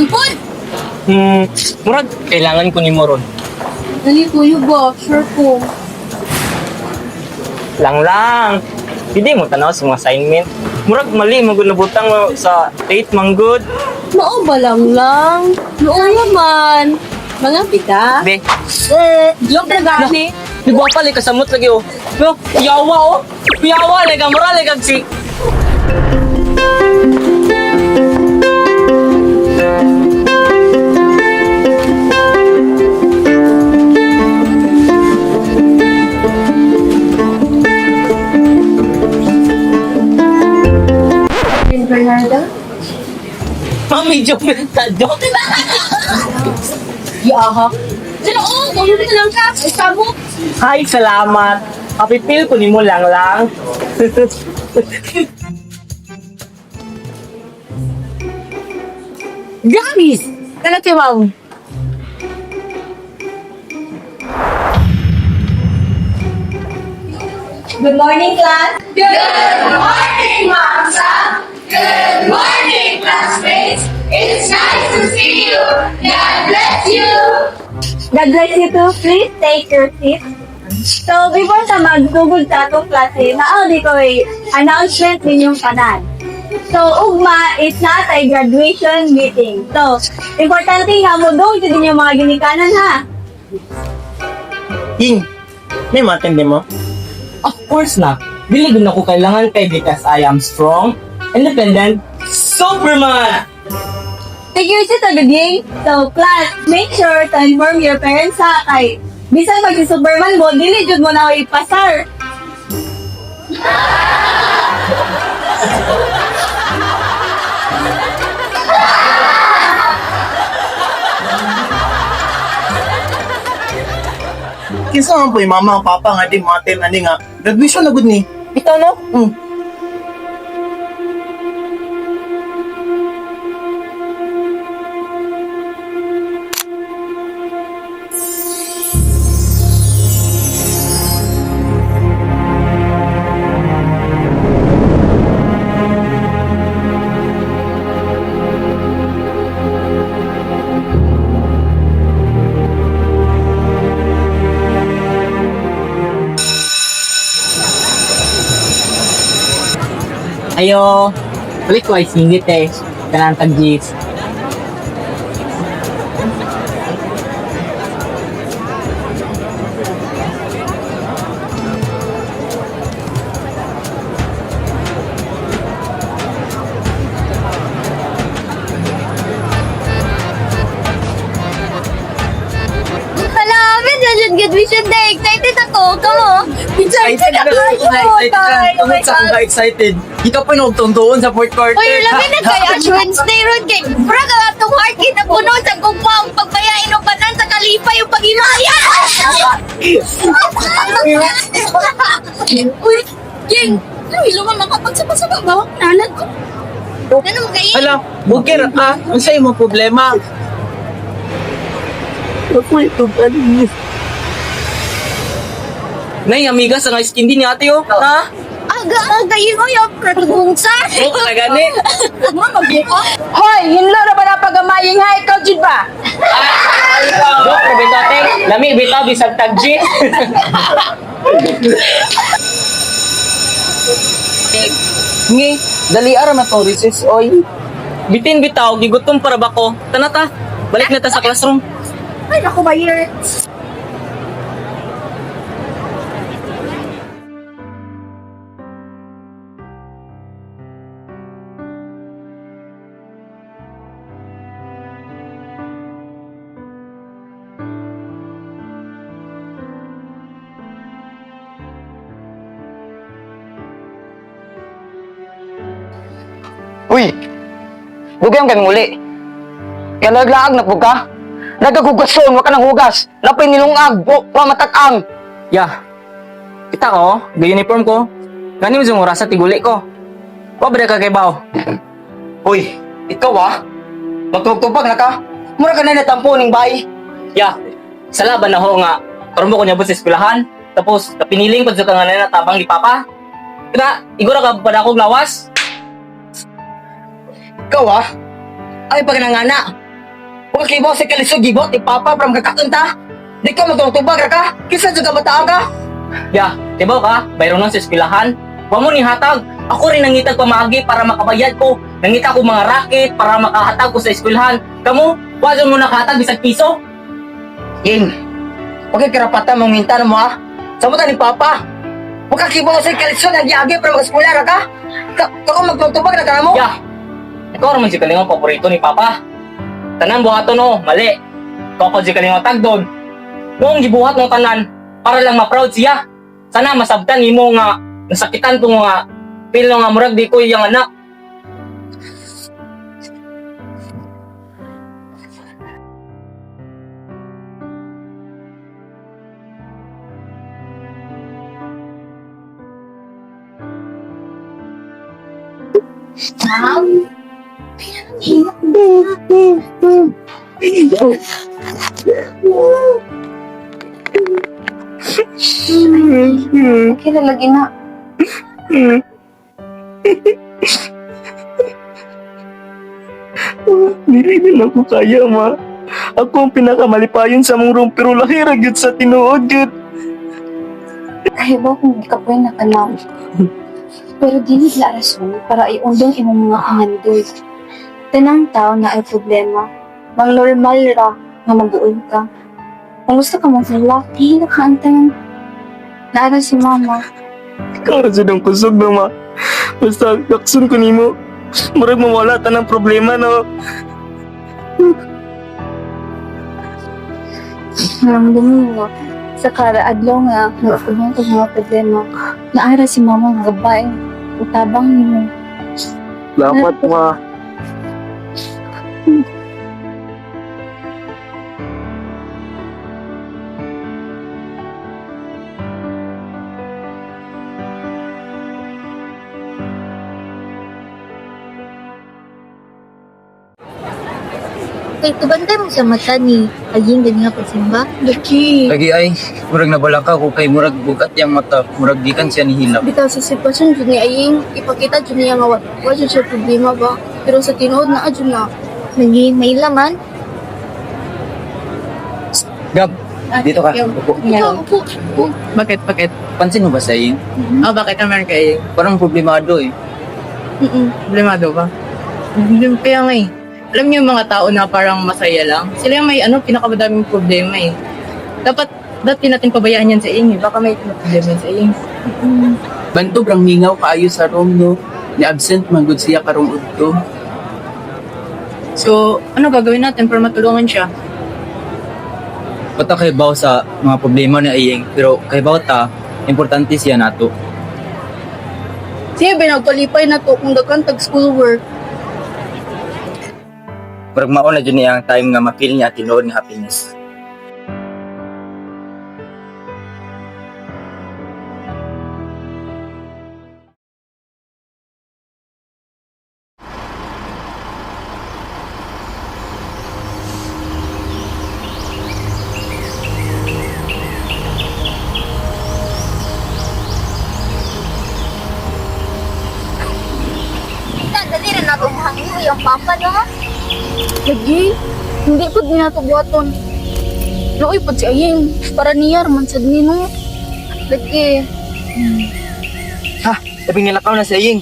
Ampun! Murag, kailangan ko ni Moron. Dali kuya ba? Sure ko. Lang. Hindi mo tanaw sa mga assignment. Murag, mali, magulabutang mo sa date, manggod. Mao ba lang? Noon naman. Mga pita. Be, Joke na gani. di ba pala kasamot lagi oh. Pero, yawa oh. Yawa, lega, mura, lega, si. Bernardo? Mami, joke na joke. Yaha. Sino oh, kung hindi lang ka. Isa mo. Hi, salamat. Kapipil ko ni mo lang. Gamis! Talaga wow. Good morning, class. Good morning, Mom Sam. Good morning, classmates. It's nice to see you. God bless you. God bless you too. Please take your seat. So, before sa magtugod sa atong klase, di ko announcement ninyong kanan. So, ugma is not a graduation meeting. So, importante nga mo doon din yung mga ginikanan ha. King, may matindi mo? Of course na. Biligin ako kailangan kay because I am strong, independent, Superman! Take your seat agad, Ying. So, class, make sure to inform your parents ha kay bisan pag si Superman mo, dili jud mo na ipasar. Kinsa man po yung mama ang papa nga di maten ani nga graduation na gud ni. Bitaw no? Ayo, balik ko ay singit eh. Kanang tag-gis. Salamat na jud graduation day. Excited ako. Kamo. Excited ako. Tungod sa kung excited. Di ka pa nagtuntuon sa fourth quarter. Uy, labi na kay Ash Wednesday ron kay Praga atong market na puno sa kumpang pagbayain og banan sa kalipa yung pag-imaya. Uy, King, ilo man makapagsapa-sapa ba? Nalan ko. Ano mo kayo? Hala, bukir unsay mo problema? Nay, amiga sa nga skin din ni ate oh. Ha? Aga yun o yung pratubungsa. Oo, nagani. Hoy, hinlo na ba na pag-amaying ha? Ikaw, Jud ba? Joke, bitaw ate. Lami, bitaw, bisag tag-gis. Ngi, dali ara na to recess oy. Bitin bitaw, gigutom para ba ko? Tanata, balik na ta sa classroom. Ay, naku ba here? Uy! Dugyang kang muli. Kaya naglaag na po ka. Nagagugason, waka ng hugas. Napay nilungag, wa matakang. Ya. Kita ko, ga-uniform ko. Gani mo yung oras sa tiguli ko. Wabra ka kay Bao. Uy, ikaw magtugtupag na ka. Mura ka na natampo ning bay. Ya. Sa laban na ho nga. Karoon mo ko niya sa eskwelahan. Tapos, kapiniling pa sa nga na tabang ni Papa. Kaya, igura ka pa akong lawas. Ikaw ay pag nangana. Pagkibaw sa kalisod, gibot, ipapa, from kakakanta. Di ka magtutubag ka, kisa sa kabataan ka. Ya, tibaw ka, bayron lang sa eskwelahan. Huwag mo ni hatag. Ako rin nangitag pamagi para makabayad ko. Nangita ko mga racket para makahatag ko sa eskwelahan. Kamu, huwag mo nakahatag bisag piso. Ying, okay karapatan mong minta na mo ha. Samutan ni Papa. Pagkakibaw sa kalisod, ang giagi, from eskwela ka. Kako magtutubag na ka mo. Ya, ikaw naman si Kalingang paborito ni Papa. Tanan buhaton no, mali. Ikaw pa si Kalingang tagdon. Noong gibuhat ng tanan, para lang ma-proud siya. Sana masabtan imo nga, nasakitan ko nga, pilo nga murag di ko iyang anak. Okay na lagi na. Dili din ako kaya, ma. Ako ang pinakamalipayon sa mong room, pero lahira gyud sa tinuod gyud. Kahit ba kung di ka po yung nakalaw. Pero dili la rason para iundong imong mga pangandoy. Tanang tao na ay problema. Mang normal ra nga mag-uol ka. Kung gusto ka mong lalaki, nakaantang naaral si mama. Ikaw ra jud ang kusog na, ma. Basta kaksun ko nimo. Murag mawala ta ng problema, no? Naramdaman mo sa karaadlaw nga nagkulong ko mga problema. Naaral si mama nga gabay. Utabang nimo. Dapat, ma. Kay tubantay mo sa mata ni Aying gani nga pagsimba. Laki. Lagi ay, murag nabalaka ko kay murag bugat yang mata, murag gikan siya ni hilap. Bitaw sa sitwasyon dyan ni Aying, ipakita dyan niya nga wala siya problema ba? Pero sa tinuod na adyan na. Lagi may laman. Gab, dito ka. Upo. Upo. Bakit? Pansin mo ba sa Iying? Bakit naman kay Parang problemado eh. problemado ba? Kaya nga eh. Alam niyo yung mga tao na parang masaya lang, sila yung may pinakamadaming problema eh. Dapat natin pabayaan yan sa inyo. Baka may problema sa inyo. Bantog ang mingaw kaayo sa room no. Ni absent man gud siya karong udto. So, ano gagawin natin para matulungan siya? Bata kay baw sa mga problema ni Iying, pero kay baw ta, importante siya nato. Siya binagpalipay na to kung daghan tag schoolwork. Murag mao na dyan niya ang time nga ma-feel niya tinuod nga happiness. Dali rin na tumahangin yung papa no. Lagi. Hindi po din nato buhaton. Nooy po si Aying. Para niya raman sa nino. Lagi. Ha, sabing nilakaw na sa Iying.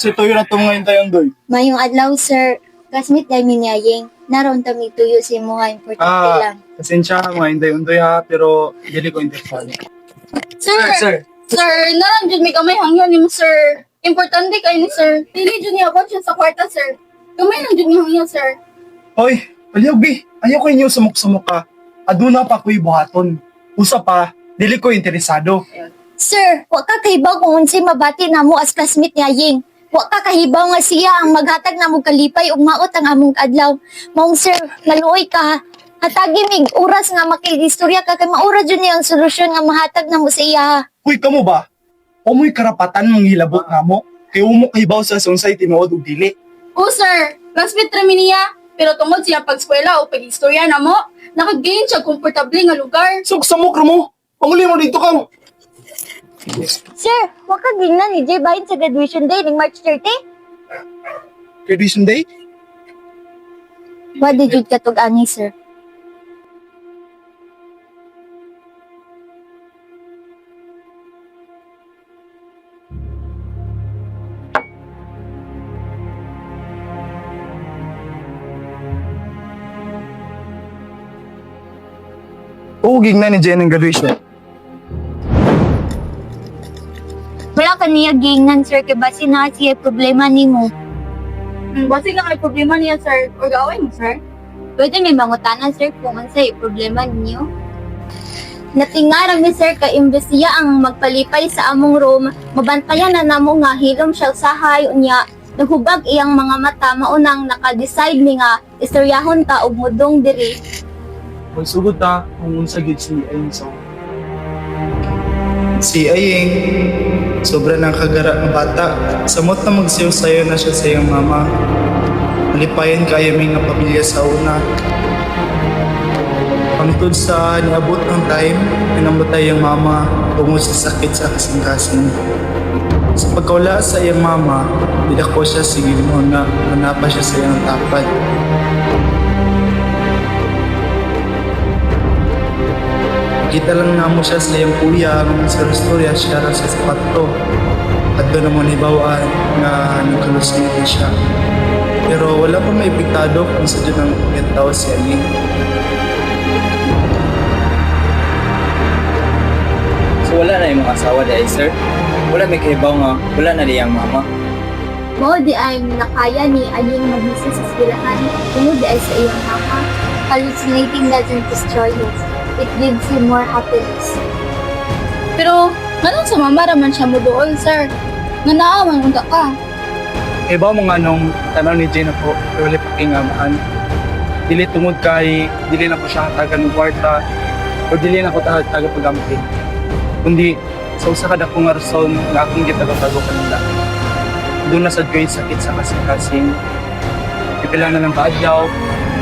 Si Toyo na ngayon tayong doy. Mayong adlaw sir. Classmate namin ni Aying. Naroon kami tuyo sa mga importante lang. Pasensya mga inday-undoy ha, pero dili ko interesado. Sir, naran dyan may kamay hangyan ni mo, sir. Importante kayo ni sir. Dili dyan niya about siya sa kwarta, sir. Kamay lang dyan niya hangyan, sir. Hoy, paliyog bi, ayaw ko inyo sumuk-sumuk ka. Aduna pa ko'y buhaton. Usa pa, Dili ko interesado. Sir, wa ka kahibaw kung unsay mabati namo as classmate ni Aying. Wa ka kahibaw nga siya ang maghatag namo kalipay ug maot ang among adlaw. Maong sir, maluoy ka ha. Hatagi mig oras nga makigistorya ka kay maura jud niya ang solusyon nga mahatag namo sa iya. Ha. Uy, kamo ba? Umoy karapatan mong hilabot namo. Kay umo kahibaw sa sunsay tinuod ug dili. Oo, sir. Classmate rami niya. Pero tungod siya pag-eskwela o pag-istorya na mo, nakagain siya komportable nga lugar. Samok ra mo. Panguli mo dito kang. Sir, wa ka gingnan ni Jay bahin sa graduation day ning March 30? Graduation day? Wa di jud katug-ani, sir. Oo, gigna ni Jen ang graduation. Wala ka niya gingnan, sir, kay basi na siya problema nimo. Basi nga kay problema niya, sir. Or gawin mo, sir. Pwede may mangutanan, sir, kung ansay problema ninyo. Natingaran mi, sir, ka imbes niya ang magpalipay sa among room, mabantayan na namo nga hilom siya usahay unya. Naghubag iyang mga mata maunang naka-decide ni nga istoryahon ta og mudong diri. Magsugod ta kung unsa gid si Aying so. Si Aying, sobra ng kagara ng bata. Samot na magsayo-sayo na siya sa iyong mama. Malipayan kayo may nga pamilya sa una. Pangtod sa niabot ng time, pinamutay ang mama tungod sa sakit sa kasing-kasing. Sa pagkawala sa iyang mama, didako siya sa Ginoo na manapa siya sa iyang tapad. Kita lang namo siya sa iyang kuya sa storya siya ra sa sapato. At doon naman ibawaan nga nagkalusmiti siya. Pero wala pa may epektado kung sa dyan ang tao si Aying. So wala na yung mga asawa dahil sir. Wala may kahibaw nga, wala na niyang mama. Mo di ay nakaya ni Aying magbisa sa eskwelahan, tungod di ay sa iyang mama. Hallucinating doesn't destroy it. It gives him more happiness. Pero, ganun sa mama raman siya mo doon, sir. Nga naaman unta ka. Iba mo nga nung tanaw ni Jane ako, pero wala pakingamaan. Dili tungod kay, dili na ko siya hatagan ng kwarta, o dili na ko taga pag-amping. Kundi, sa usa ka dakong nga rason nga akong gitagabago kanila. Doon na sad ko yung sakit sa kasing-kasing. Ipila na ng kaadyaw,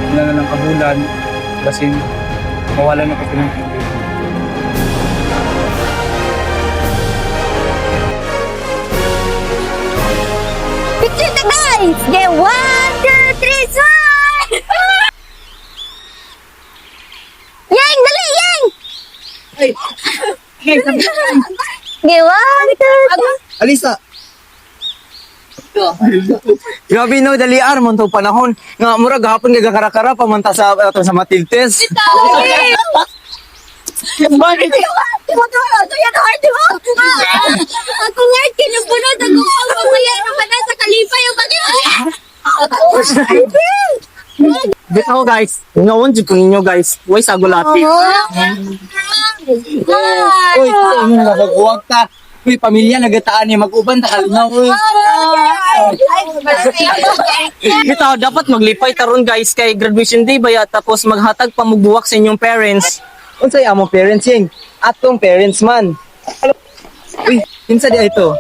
ipila na ng kabulan, basin mawala na kasi ng tubig. Picture the guys! Okay, 1, 2, 3, smile! Yang, dali, Yang! Okay, 1, 2, 3. Alisa! Grabe no, dali armon to panahon. Nga murag hapon nga karakara pamanta sa ato sa Matiltes. Bakit? Ito yan, hard, di ba? Ako nga, kinubunod ako ang pamaya naman na sa kalipay ang Bitaw guys, ngawon jud ko ninyo guys. Way sagulati. Uy, ano nga magbuwag ta? Uy, pamilya nagataan ni mag-uban ta kalinaw. Bitaw dapat maglipay taron guys kay graduation day baya tapos maghatag pamugbuwak sa inyong parents. Unsay among parents yeng? Atong parents man. Uy, kinsa di ito?